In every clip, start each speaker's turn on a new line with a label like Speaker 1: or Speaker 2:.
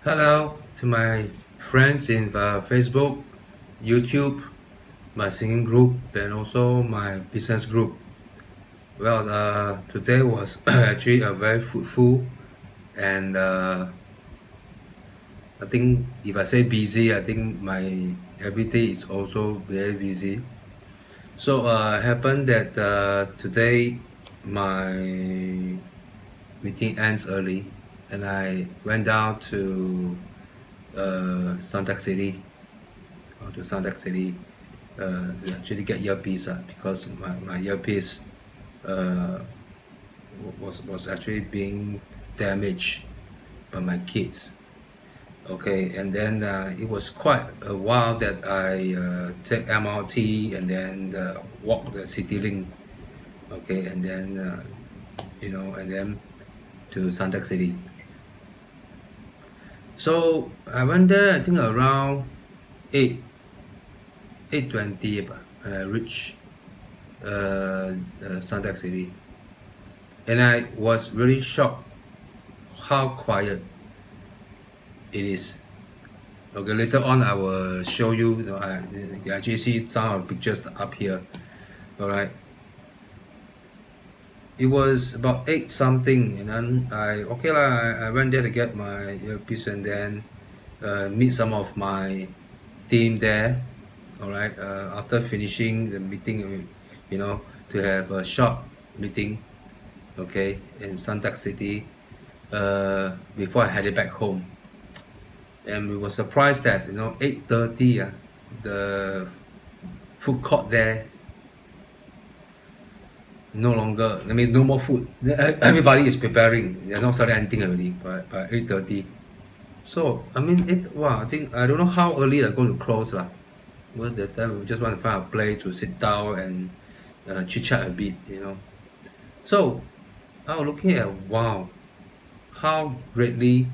Speaker 1: Hello to my friends in Facebook, YouTube, my singing group, and also my business group. Well, today was actually a very fruitful and I think if I say busy, I think my everyday is also very busy. So happened that today my meeting ends early, and I went down to Suntec City to Suntec City to actually get earpiece because my earpiece uh, was actually being damaged by my kids. Okay, and then it was quite a while that I take MRT and then walk the city link. Okay, and then and then to Suntec City. So I went there. I think around 8:20, and I reached Suntec City, and I was really shocked how quiet it is. Okay, later on I will show you. You can actually see some of the pictures up here. All right, it was about 8 something, and then I went there to get my earpiece and then meet some of my team there. All right, after finishing the meeting, to have a short meeting, okay, in Suntec City, before I headed back home. And we were surprised that 8:30, the food court there no longer, I mean, no more food. Everybody is preparing, they're not selling anything already by 8:30. So I mean, wow, I think I don't know how early they're going to close lah. Well, that time we just want to find a place to sit down and chit chat a bit. So I was looking at, wow, how greatly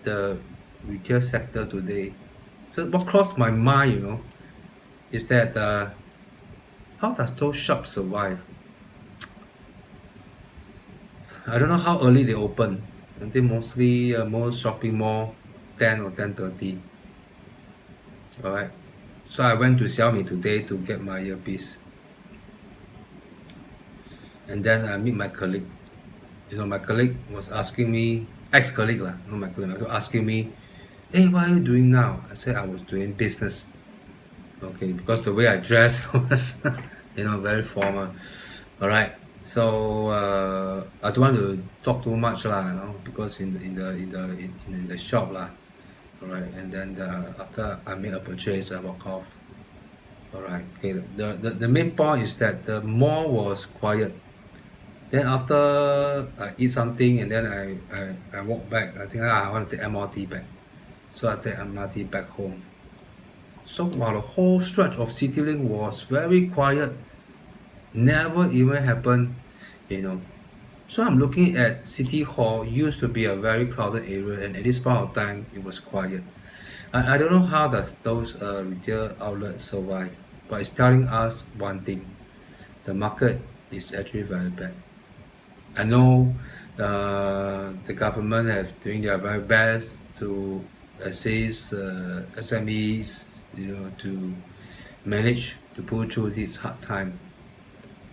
Speaker 1: the retail sector today. So what crossed my mind, is that how does those shops survive? I don't know how early they open. I think mostly most shopping mall 10 or 10:30. All right. So I went to Xiaomi today to get my earpiece, and then I meet my colleague. My colleague was asking me, ex-colleague lah, not my colleague, was asking me, "Hey, what are you doing now?" I said I was doing business. Okay, because the way I dressed was, very formal. All right. So I don't want to talk too much lah, because in the shop lah. All right, and then after I make a purchase, I walk off. All right. Okay. The main point is that the mall was quiet. Then after I eat something and then I walk back. I think I want to take MRT back. So I take MRT back home. So while the whole stretch of CityLink was very quiet, never even happened, you know. So I'm looking at City Hall, used to be a very crowded area, and at this point of time, it was quiet. I don't know how does those retail outlets survive, but it's telling us one thing: the market is actually very bad. I know the government have doing their very best to assist SMEs, to manage to pull through this hard time.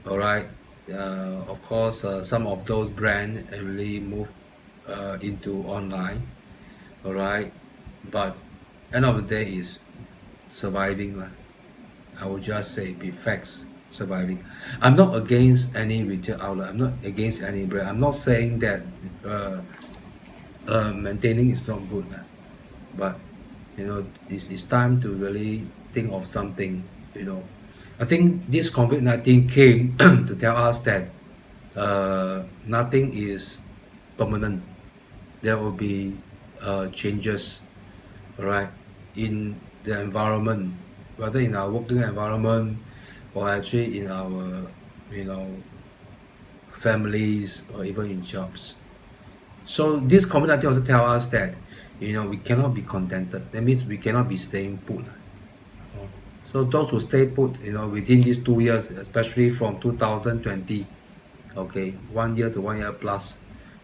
Speaker 1: All right. Of course, some of those brands really move into online. All right, but end of the day is surviving lah. I would just say be facts, surviving. I'm not against any retail outlet. I'm not against any brand. I'm not saying that uh, maintaining is not good, but it's time to really think of something. I think this COVID-19 came to tell us that nothing is permanent. There will be changes, right, in the environment, whether in our working environment or actually in our, you know, families or even in jobs. So this COVID-19 also tell us that, we cannot be contented. That means we cannot be staying put. So those who stay put, within these 2 years, especially from 2020, okay, 1 year to 1 year plus,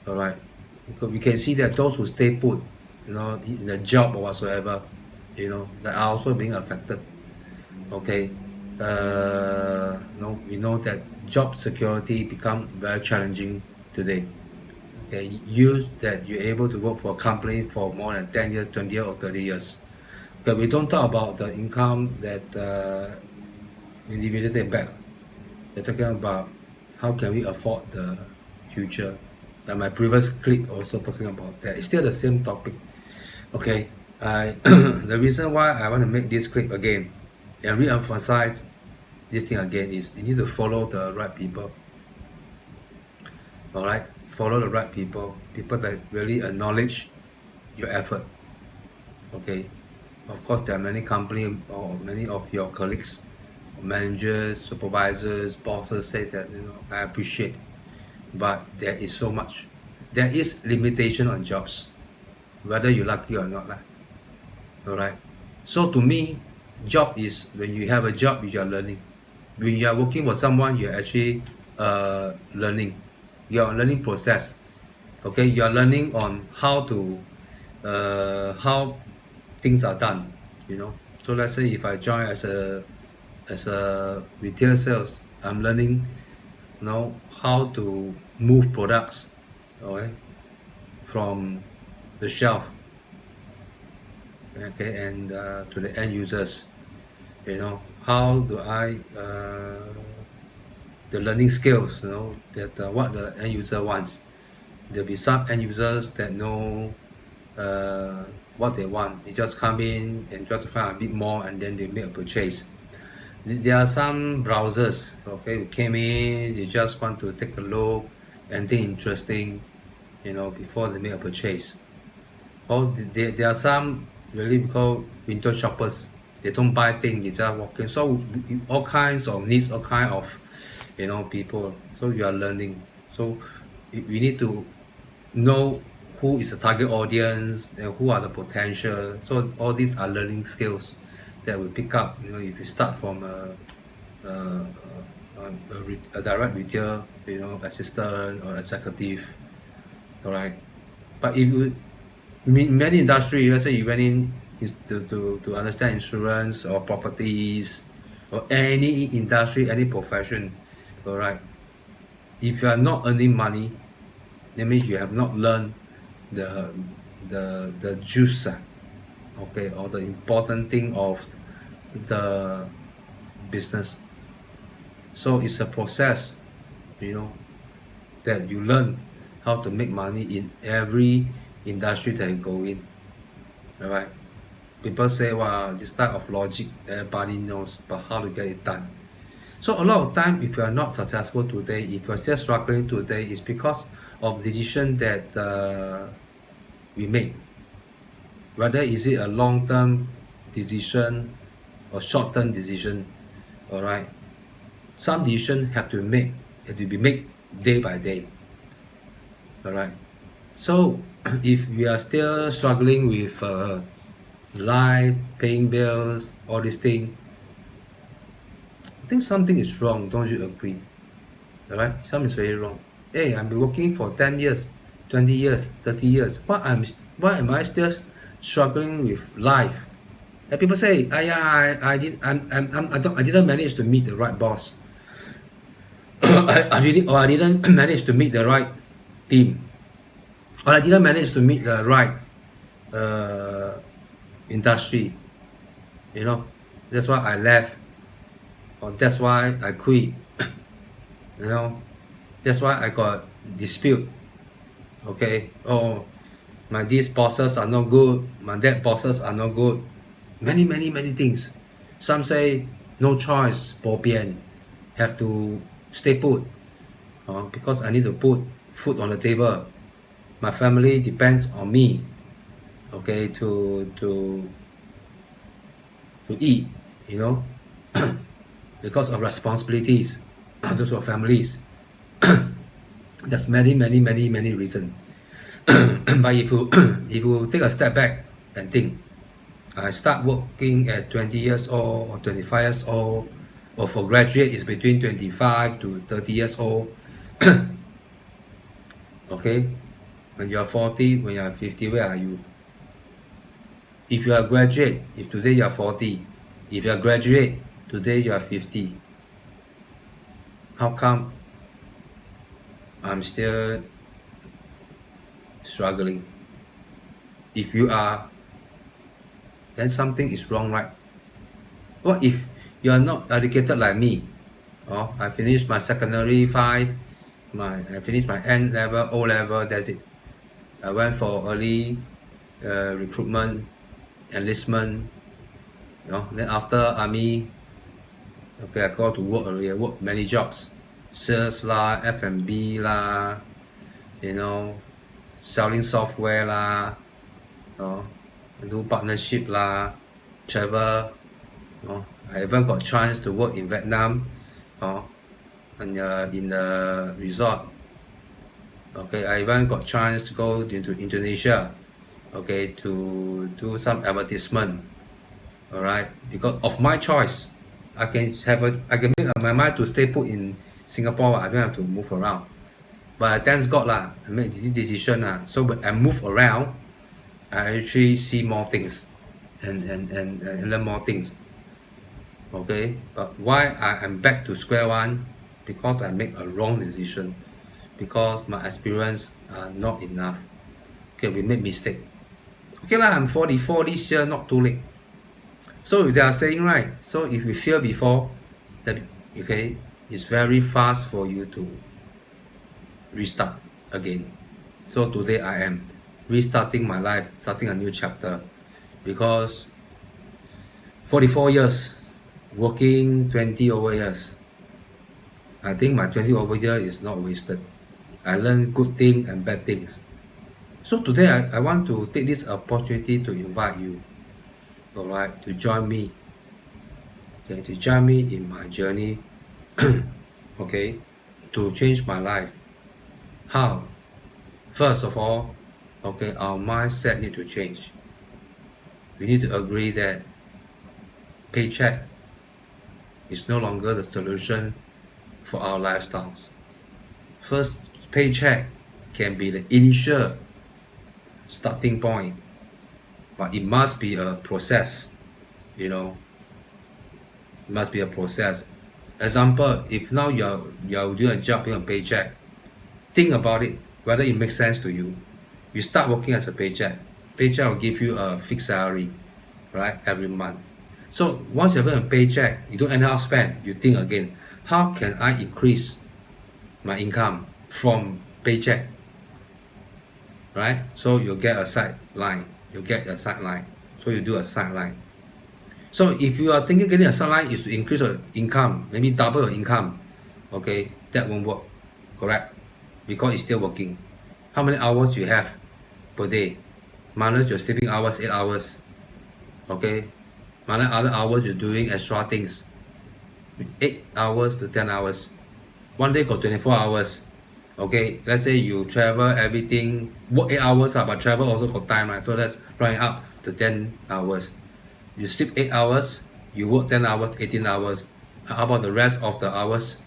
Speaker 1: all right, because we can see that those who stay put, in a job or whatsoever, that are also being affected. Okay, we know that job security become very challenging today. Okay, use that you're able to work for a company for more than 10 years, 20 years, or 30 years. Okay, we don't talk about the income that individuals take back. We're talking about how can we afford the future. Like my previous clip also talking about that. It's still the same topic. Okay, I the reason why I want to make this clip again and re-emphasize this thing again is you need to follow the right people. All right, follow the right people that really acknowledge your effort. Okay, of course there are many company or many of your colleagues, managers, supervisors, bosses say that I appreciate, but there is so much. There is limitation on jobs, whether you like it or not lah. All right. So to me, job is when you have a job, you are learning. When you are working for someone, you're actually learning. You're learning process. Okay, you are learning on how things are done. So let's say if I join as a retail sales, I'm learning how to move products, okay, from the shelf, okay, and to the end users. How do I the learning skills, that what the end user wants. There'll be some end users that know what they want. They just come in and try to find a bit more, and then they make a purchase. There are some browsers, okay, who came in, they just want to take a look, anything interesting, before they make a purchase. Or there are some really called window shoppers. They don't buy things, they just walk in. So all kinds of needs, all kind of people. So you are learning. So we need to know who is the target audience and who are the potential. So all these are learning skills that we pick up. If you start from a, a direct retail, assistant or executive, all right. But if you many industry, let's say you went in to understand insurance or properties or any industry, any profession, all right. If you are not earning money, that means you have not learned the the juice, okay, or the important thing of the business. So it's a process, that you learn how to make money in every industry that you go in. All right. People say, wow, this type of logic everybody knows, but how to get it done? So a lot of time, if you are not successful today, if you are still struggling today, it's because of decision that we make. Whether is it a long-term decision or short-term decision, all right? Some decision have to be made day by day, all right? So if we are still struggling with life, paying bills, all these things, I think something is wrong. Don't you agree? All right, something is very wrong. Hey, I've been working for 10 years, 20 years, 30 years. Why am I still struggling with life? And people say, I didn't manage to meet the right boss. I didn't manage to meet the right team. Or I didn't manage to meet the right uh, industry. That's why I left, or that's why I quit. That's why I got dispute. Okay, oh, these bosses are not good, my that bosses are not good, many things. Some say no choice, bo bian, have to stay put, because I need to put food on the table. My family depends on me, okay, to eat, because of responsibilities. Those are families. There's many reasons. But if you if you take a step back and think, I start working at 20 years old or 25 years old, or for graduate is between 25 to 30 years old. Okay, when you're 40, when you're 50, where are you? If you are a graduate, if today you are 40, if you are a graduate, today you are 50, how come I'm still struggling? If you are, then something is wrong, right? What if you are not educated like me? Oh, I finished my secondary 5, I finished my N level, O level, that's it. I went for early recruitment, enlistment, then after army, okay, I go to work already. I work many jobs, sales lah, F&B lah, selling software lah, do partnership lah, travel. I even got chance to work in Vietnam, and in the resort. Okay, I even got chance to go into Indonesia, okay, to do some advertisement. All right, because of my choice, I can make up my mind to stay put in Singapore. I don't have to move around. But thanks God lah, I made this decision lah. So when I move around, I actually see more things and learn more things. Okay, but why I am back to square one? Because I make a wrong decision. Because my experience are not enough. Okay, we make mistake. Okay lah, I'm 44 this year, not too late. So they are saying right. So if you fail before, that okay, it's very fast for you to restart again. So today I am restarting my life, starting a new chapter, because 44 years, working 20 over years. I think my 20 over years is not wasted. I learned good things and bad things. So today I want to take this opportunity to invite you, alright, to join me. Okay, to join me in my journey, okay, to change my life. How? First of all, okay, our mindset need to change. We need to agree that paycheck is no longer the solution for our lifestyles. First, paycheck can be the initial starting point, but it must be a process, it must be a process. Example, if now you're doing a job, doing a paycheck, think about it, whether it makes sense to you. You start working as a paycheck will give you a fixed salary, right, every month. So once you're having a paycheck, you don't anyhow spend, you think again, how can I increase my income from paycheck, right? So you get a sideline, so you do a sideline. So if you are thinking getting a sideline is to increase your income, maybe double your income, okay, that won't work, correct? Because it's still working. How many hours you have per day? Minus your sleeping hours, 8 hours, okay? Minus other hours you're doing extra things, 8 hours to 10 hours. One day got 24 hours. Okay, let's say you travel everything, work 8 hours, but travel also got time, right? So let's run it up to 10 hours. You sleep 8 hours, you work 10 hours, 18 hours. How about the rest of the hours?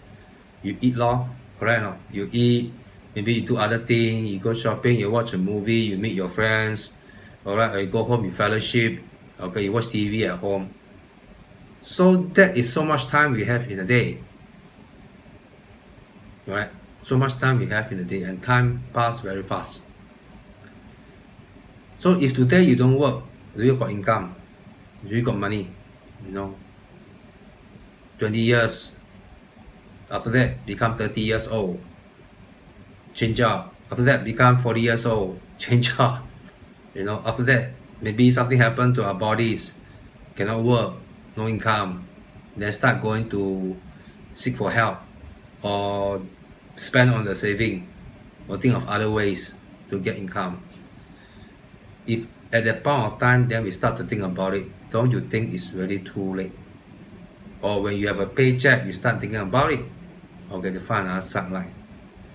Speaker 1: You eat law, correct or not? You eat, maybe you do other things, you go shopping, you watch a movie, you meet your friends, alright, or you go home, you fellowship, okay, you watch TV at home. So that is so much time we have in a day, right? So much time we have in a day, and time pass very fast. So if today you don't work, do you got income? Do you got money? 20 years, after that become 30 years old, change job. After that become 40 years old, change job. After that maybe something happened to our bodies, cannot work, no income, then start going to seek for help, or spend on the saving, or think of other ways to get income. If at that point of time then we start to think about it, don't you think it's really too late? Or when you have a paycheck, you start thinking about it, okay, to find another sideline.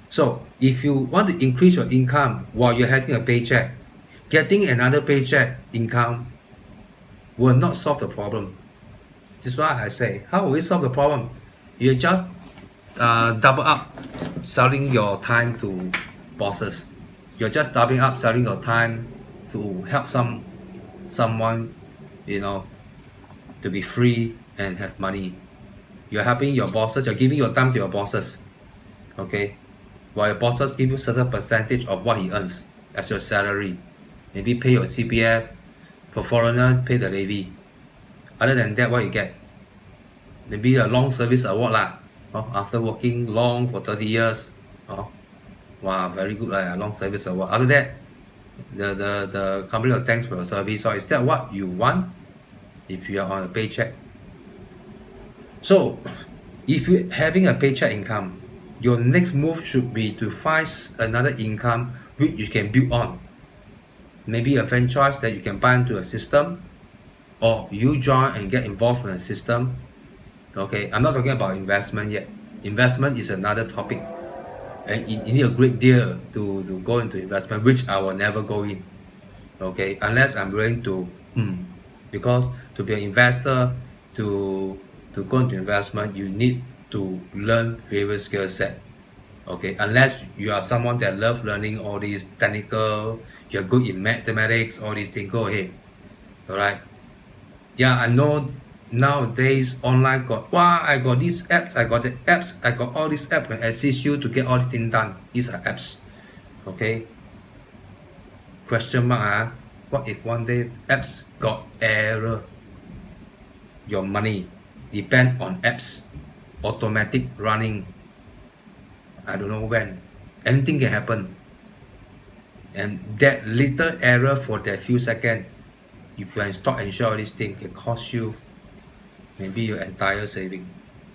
Speaker 1: So if you want to increase your income while you're having a paycheck, getting another paycheck income will not solve the problem. This is why I say, how will we solve the problem? You just double up selling your time to bosses. You're just doubling up selling your time to help some someone, you know, to be free and have money. You're helping your bosses, you're giving your time to your bosses, okay? While your bosses give you certain percentage of what he earns as your salary. Maybe pay your CPF, for foreigner, pay the levy. Other than that, what you get? Maybe a long service award lah. After working long for 30 years. Wow, very good, a long service award. Other than that, the company will thanks for your service. So is that what you want if you are on a paycheck? So if you're having a paycheck income, your next move should be to find another income which you can build on. Maybe a franchise that you can buy into a system, or you join and get involved in a system. Okay, I'm not talking about investment yet. Investment is another topic, and you need a great deal to go into investment, which I will never go in. Okay, unless I'm willing to, because to be an investor, to go into investment, you need to learn various skill set. Okay, unless you are someone that love learning all these technical, you're good in mathematics, all these things, go ahead. All right. Yeah, I know nowadays online got, wow, I got these apps, I got the apps, I got all these apps and assist you to get all these things done. These are apps. Okay. Question mark, what if one day apps got error? Your money depend on apps automatic running. I don't know when. Anything can happen. And that little error for that few seconds, if you are in stock and share all these things, can cost you maybe your entire saving.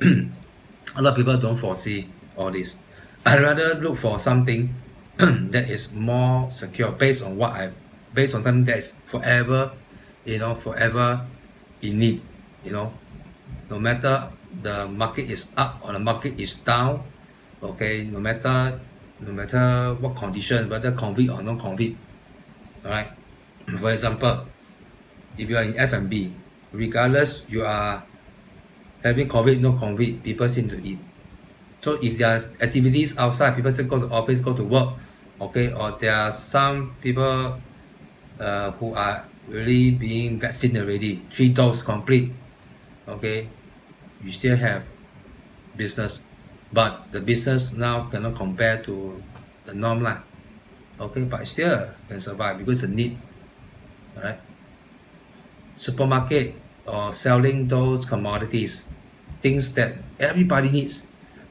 Speaker 1: A lot of people don't foresee all this. I'd rather look for something that is more secure based on something that is forever, forever in need, no matter the market is up or the market is down, okay, no matter what condition, whether COVID or non COVID. All right. For example, if you are in F&B, regardless you are having COVID, no COVID, people seem to eat. So if there are activities outside, people still go to office, go to work, okay, or there are some people who are really being vaccinated already, 3 doses complete, okay, you still have business, but the business now cannot compare to the norm lah. Okay, but still can survive because it's a need. All right. Supermarket or selling those commodities, things that everybody needs,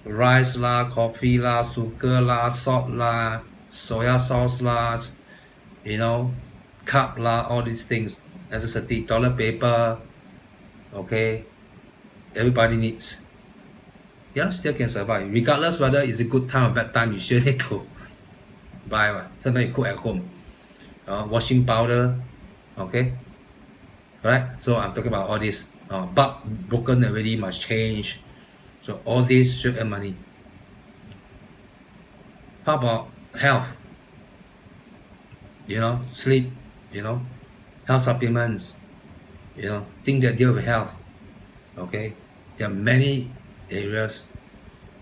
Speaker 1: rice lah, coffee lah, sugar lah, salt lah, soya sauce lah, cup lah, all these things, necessity, toilet paper, okay, everybody needs. Yeah, still can survive regardless whether it's a good time or bad time. You still need to buy. Sometimes you cook at home, washing powder, okay. Right, so I'm talking about all this. But broken already, must change. So all this should earn money. How about health? Sleep, health supplements, things that deal with health. Okay, there are many areas.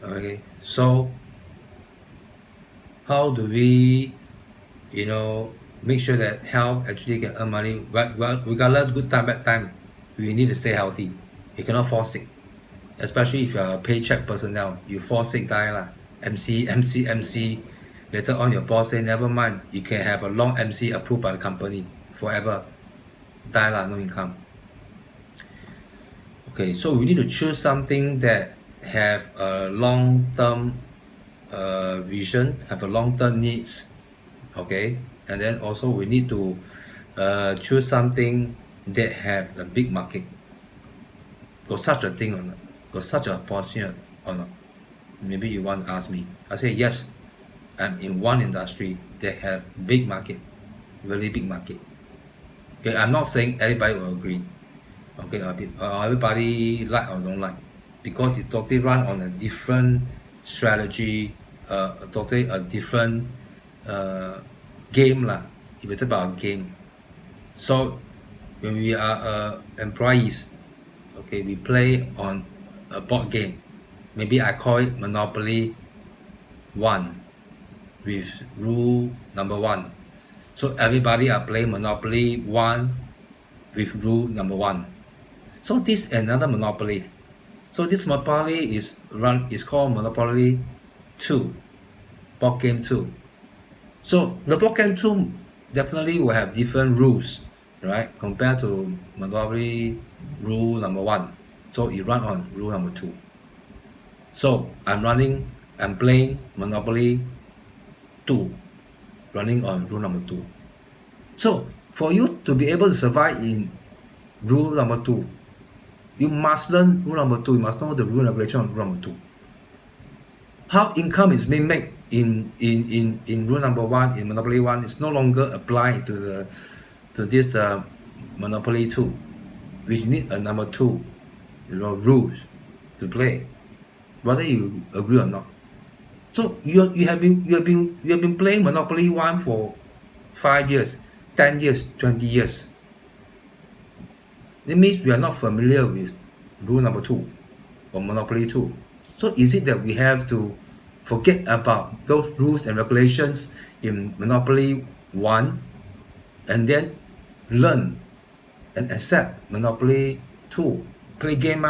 Speaker 1: Okay, so how do we, make sure that health actually can earn money? Well, regardless good time, bad time, we need to stay healthy. You cannot fall sick, especially if you're a paycheck personnel. You fall sick, die lah. MC. Later on, your boss say, never mind, you can have a long MC approved by the company forever. Die lah, no income. Okay, so we need to choose something that have a long-term vision, have a long-term needs. Okay, and then also we need to choose something that have a big market. Got such a thing or not? Got such a opportunity or not? Maybe you want to ask me. I say yes, I'm in one industry that have big market, really big market. Okay, I'm not saying everybody will agree. Okay, everybody like or don't like, because it totally run on a different strategy, totally a different game lah. If we talk about game, so when we are employees, okay, we play on a board game. Maybe I call it Monopoly 1 with rule number 1. So everybody are playing Monopoly 1 with rule number one. So this is another monopoly. So this monopoly is called Monopoly 2, board game 2. So the board game 2 definitely will have different rules, right, compared to Monopoly rule number 1. So it run on rule number 2. So I'm playing Monopoly 2, running on rule number 2. So for you to be able to survive in rule number 2, you must learn rule number 2. You must know the rule regulation of rule number 2. How income is being made in rule number 1, in Monopoly 1, is no longer applied to this Monopoly 2, which need a number 2, rules to play, whether you agree or not. So you have been playing Monopoly 1 for 5 years, 10 years, 20 years. It means we are not familiar with rule number 2 or Monopoly 2. So is it that we have to forget about those rules and regulations in Monopoly 1 and then learn and accept Monopoly 2? Play game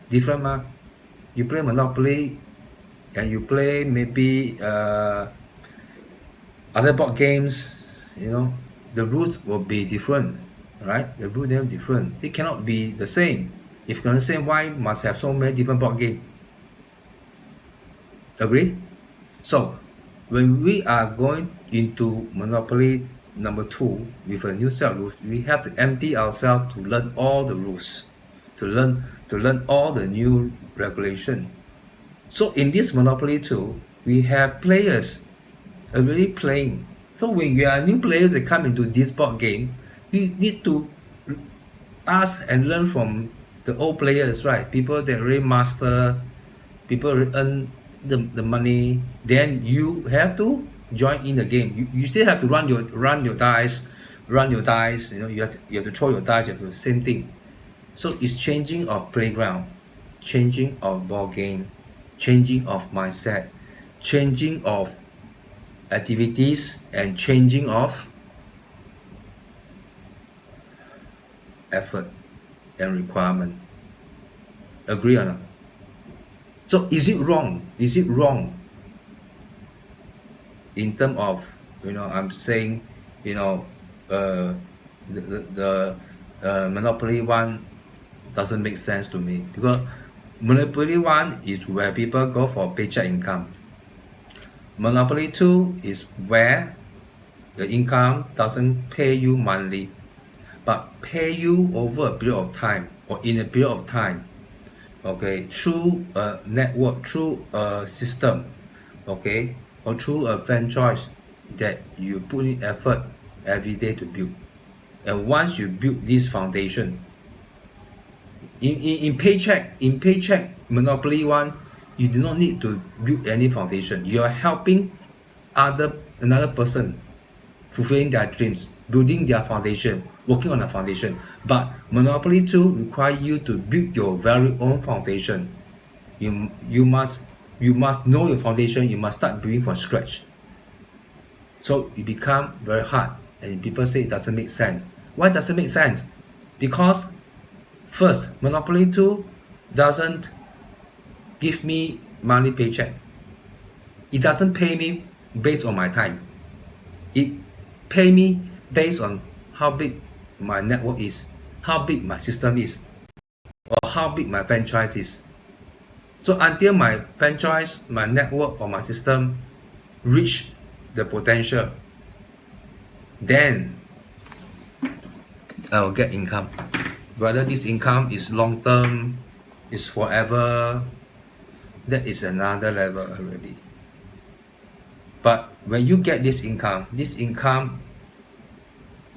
Speaker 1: different You play Monopoly and you play maybe other board games, the rules will be different, right? The rules are different. It cannot be the same. If you can say why must have so many different board games? Agree? So when we are going into Monopoly number 2 with a new set of rules, we have to empty ourselves to learn all the rules, to learn all the new regulation. So in this Monopoly 2, we have players already playing. So when you are new players that come into this board game, you need to ask and learn from the old players, right? People that already master, people earn the money. Then you have to join in the game. You still have to run your dice. You have to throw your dice. You have to same thing. So it's changing of playground, changing of board game, changing of mindset, changing of activities, and changing of effort and requirement. Agree or not? So is it wrong? Is it wrong in terms of, I'm saying, the Monopoly 1 doesn't make sense to me, because Monopoly 1 is where people go for paycheck income. Monopoly 2 is where the income doesn't pay you monthly, but pay you over a period of time, or in a period of time, okay, through a network, through a system, okay, or through a franchise that you put in effort every day to build. And once you build this foundation, in paycheck Monopoly 1, you do not need to build any foundation. You are helping another person fulfilling their dreams, building their foundation, working on a foundation. But Monopoly 2 requires you to build your very own foundation. You must know your foundation. You must start building from scratch. So it becomes very hard, and people say it doesn't make sense. Why does it make sense? Because first, Monopoly 2 doesn't give me monthly paycheck. It doesn't pay me based on my time. It pay me based on how big my network is, how big my system is, or how big my franchise is. So until my franchise, my network, or my system reach the potential, then I will get income. Whether this income is long term, is forever, that is another level already. But when you get this income,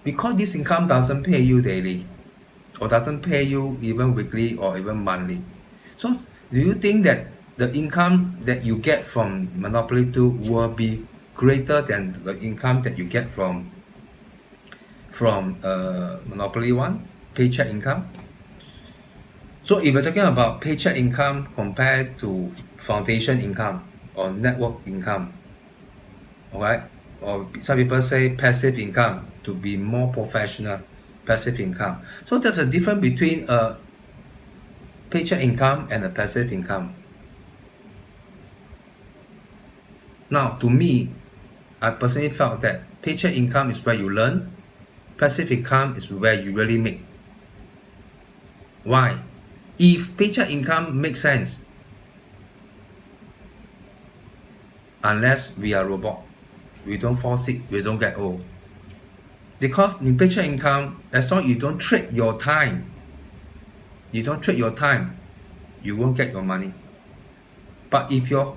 Speaker 1: because this income doesn't pay you daily, or doesn't pay you even weekly or even monthly. So do you think that the income that you get from Monopoly 2 will be greater than the income that you get from Monopoly 1, paycheck income? So if we're talking about paycheck income compared to foundation income or network income, alright, or some people say passive income to be more professional. passive income. So there's a difference between a paycheck income and a passive income. Now, to me, I personally felt that paycheck income is where you learn, passive income is where you really make. Why? If paycheck income makes sense, unless we are robot, we don't fall sick, we don't get old. Because in paycheck income, as long as you don't trade your time, you won't get your money. But if your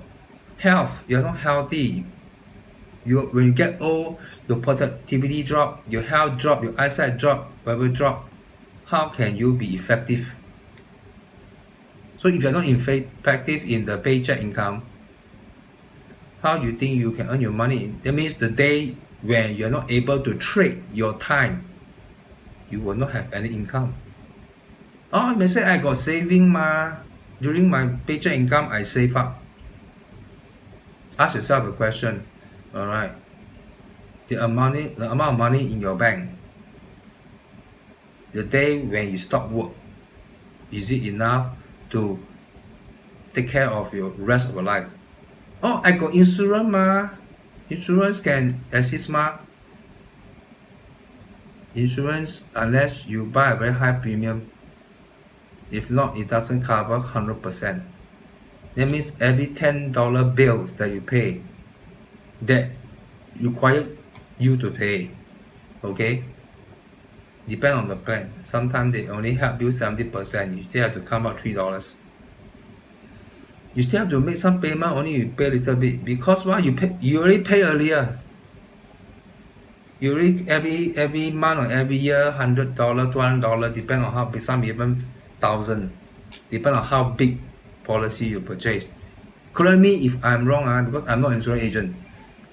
Speaker 1: health, you're not healthy, when you get old, your productivity drop, your health drop, your eyesight drop, whatever drop, how can you be effective? So if you're not effective in the paycheck income, how do you think you can earn your money? That means the day when you're not able to trade your time, you will not have any income. Oh, you may say I got saving ma. During my paycheck income, I save up. Ask yourself a question. All right. The amount of money in your bank, the day when you stop work, is it enough to take care of your rest of your life? Oh, I got insurance ma. Insurance can assist ma. Insurance, unless you buy a very high premium, if not, it doesn't cover 100%. That means every $10 bills that you pay, that require you to pay. Okay? Depend on the plan. Sometimes they only help you 70%. You still have to come out $3. You still have to make some payment, only you pay a little bit. Because why? You already pay earlier. You already every month or every year, $100, $200, depend on how big, some even 1,000. Depend on how big policy you purchase. Correct me if I'm wrong, because I'm not an insurance agent.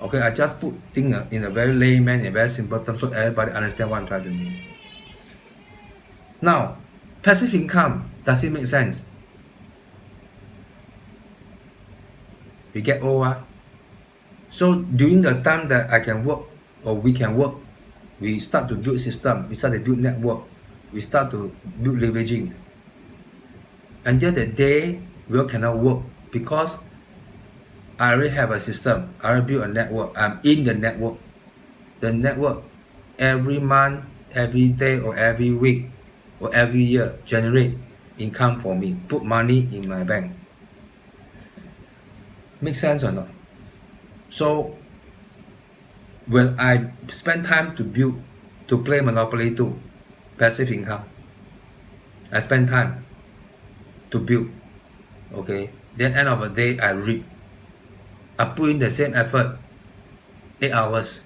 Speaker 1: Okay, I just put things in a very layman, in a very simple term, so everybody understand what I'm trying to mean. Now, passive income, does it make sense? We get old. So during the time that I can work or we can work, we start to build system, we start to build network, we start to build leveraging. Until the day we cannot work, because I already have a system, I already build a network, I'm in the network. The network every month, every day or every week or every year generate income for me, put money in my bank. Make sense or not? So when I spend time to play Monopoly 2, passive income, I spend time to build, okay, then end of the day I reap. I put in the same effort, 8 hours.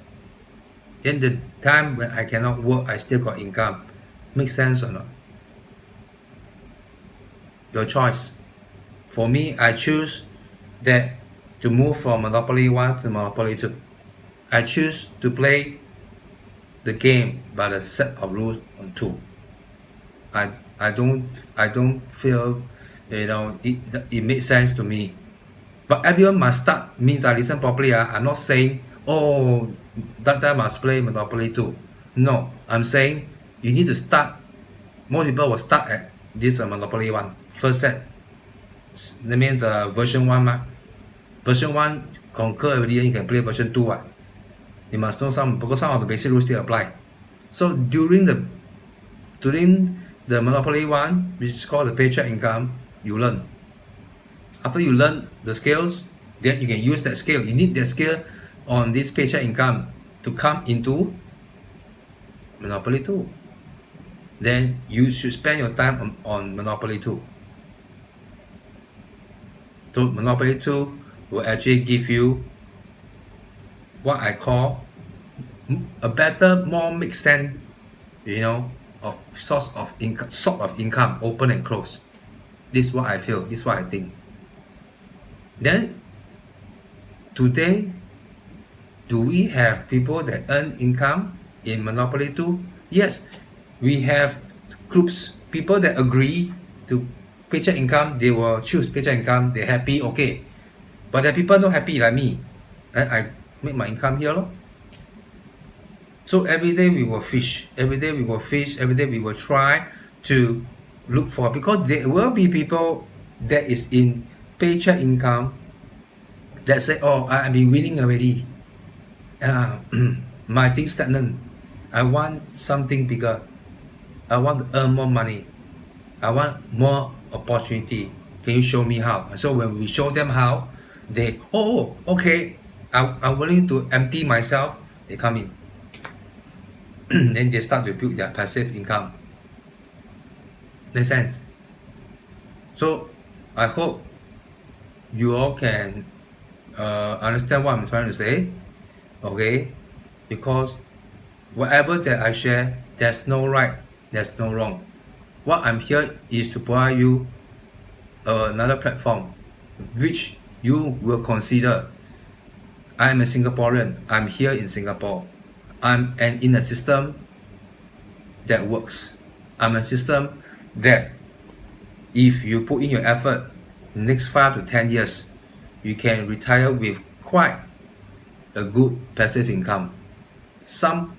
Speaker 1: In the time when I cannot work, I still got income. Make sense or not? Your choice. For me, I choose that to move from Monopoly 1 to Monopoly 2. I choose to play the game by the set of rules on 2. I don't feel it makes sense to me. But everyone must start, means I listen properly. I'm not saying, oh, that must play Monopoly 2. No, I'm saying you need to start. Most people will start at this Monopoly 1, first set. That means version 1. Version 1 conquer every year, you can play version 2. You must know because some of the basic rules still apply. So during the Monopoly 1, which is called the paycheck income, you learn. After you learn the skills, then you can use that skill. You need that skill on this paycheck income to come into Monopoly 2. Then you should spend your time on Monopoly 2. So Monopoly 2 will actually give you what I call a better, more make sense, of source of income, open and close. This is what I feel. This is what I think. Then today, do we have people that earn income in Monopoly 2? Yes, we have groups, people that agree to paycheck income, they will choose paycheck income, they're happy, okay. But there are people not happy like me. I make my income here. So every day we will fish, every day we will fish, every day we will try to look for, because there will be people that is in paycheck income that say, oh, I've been winning already. My thing stagnant. I want something bigger. I want to earn more money. I want more opportunity. Can you show me how? So when we show them how, they, oh, okay, I'm willing to empty myself. They come in. Then they start to build their passive income. Make sense? So I hope you all can understand what I'm trying to say. Okay? Because whatever that I share, there's no right, there's no wrong. What I'm here is to provide you another platform which you will consider. I'm a Singaporean. I'm here in Singapore. I'm in a system that works. I'm a system that if you put in your effort, next 5 to 10 years, you can retire with quite a good passive income. Some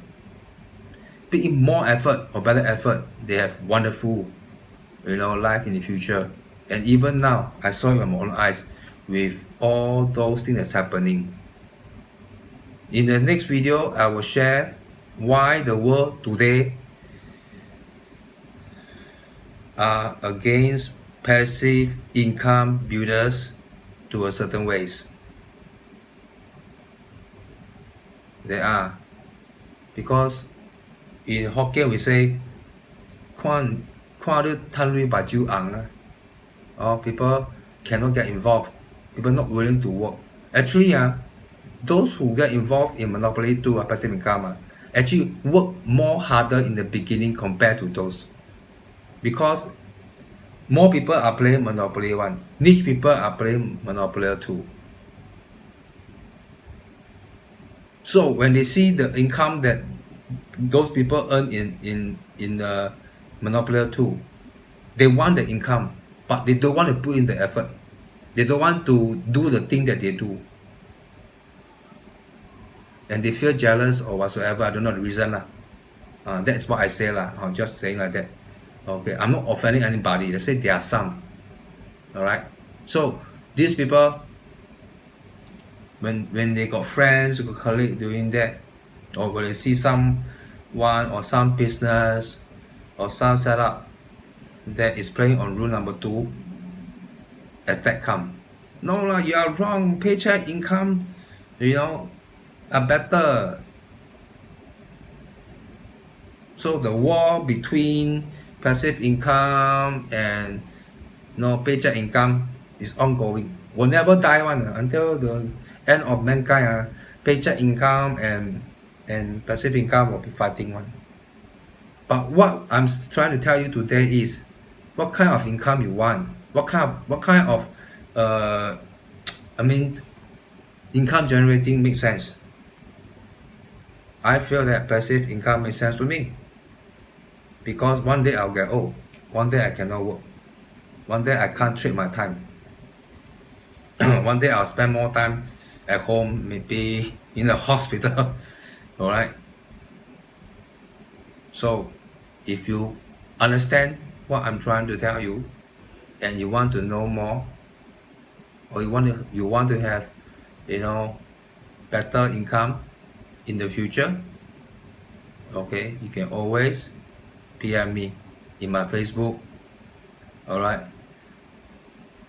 Speaker 1: put in more effort or better effort, they have wonderful, life in the future. And even now, I saw it with my own eyes with all those things that's happening. In the next video, I will share why the world today are against passive income builders to a certain ways. They are. Because in Hokkien we say, "Quan Tan Lui Ba Jiu Ang," or people cannot get involved. People not willing to work. Actually, those who get involved in Monopoly 2 passive income actually work more harder in the beginning compared to those. Because more people are playing Monopoly 1. Niche people are playing Monopoly 2. So when they see the income that those people earn in the Monopoly 2, they want the income, but they don't want to put in the effort. They don't want to do the thing that they do. And they feel jealous or whatsoever. I don't know the reason. That's what I say. I'm just saying like that. Okay, I'm not offending anybody. They say there are some. Alright. So these people, when they got friends or colleagues doing that, or when they see someone or some business or some setup that is playing on rule number 2, attack come. No, you are wrong. Paycheck income, are better. So the war between passive income and paycheck income is ongoing. Will never die one until the end of mankind. Paycheck income and passive income will be fighting one. But what I'm trying to tell you today is what kind of income you want. What kind of income generating makes sense. I feel that passive income makes sense to me. Because one day I'll get old. One day I cannot work. One day I can't trade my time. One day I'll spend more time at home, maybe in the hospital. Alright? So, if you understand what I'm trying to tell you, and you want to know more, or you want to have, better income in the future, okay, you can always PM me in my Facebook. Alright,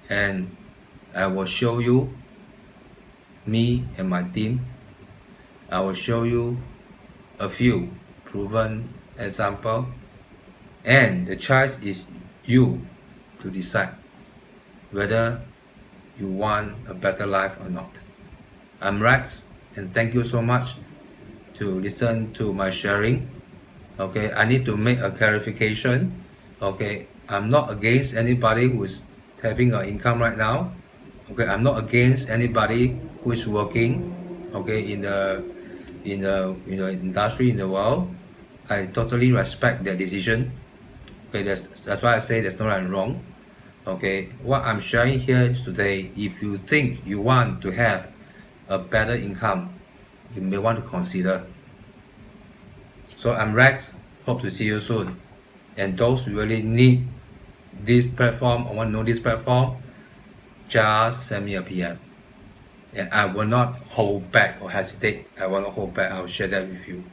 Speaker 1: and I will show you me and my team. I will show you a few proven example, and the choice is you to decide whether you want a better life or not. I'm Rex, and thank you so much to listen to my sharing. Okay, I need to make a clarification. Okay, I'm not against anybody who is having an income right now. Okay, I'm not against anybody who is working, okay, in the industry, in the world. I totally respect their decision. Okay, that's why I say there's no right and wrong. Okay, what I'm sharing here today, if you think you want to have a better income, you may want to consider. So I'm Rex. Hope to see you soon. And those who really need this platform or want to know this platform, just send me a PM. And I will not hold back or hesitate. I will not hold back. I'll share that with you.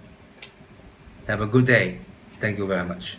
Speaker 1: Have a good day. Thank you very much.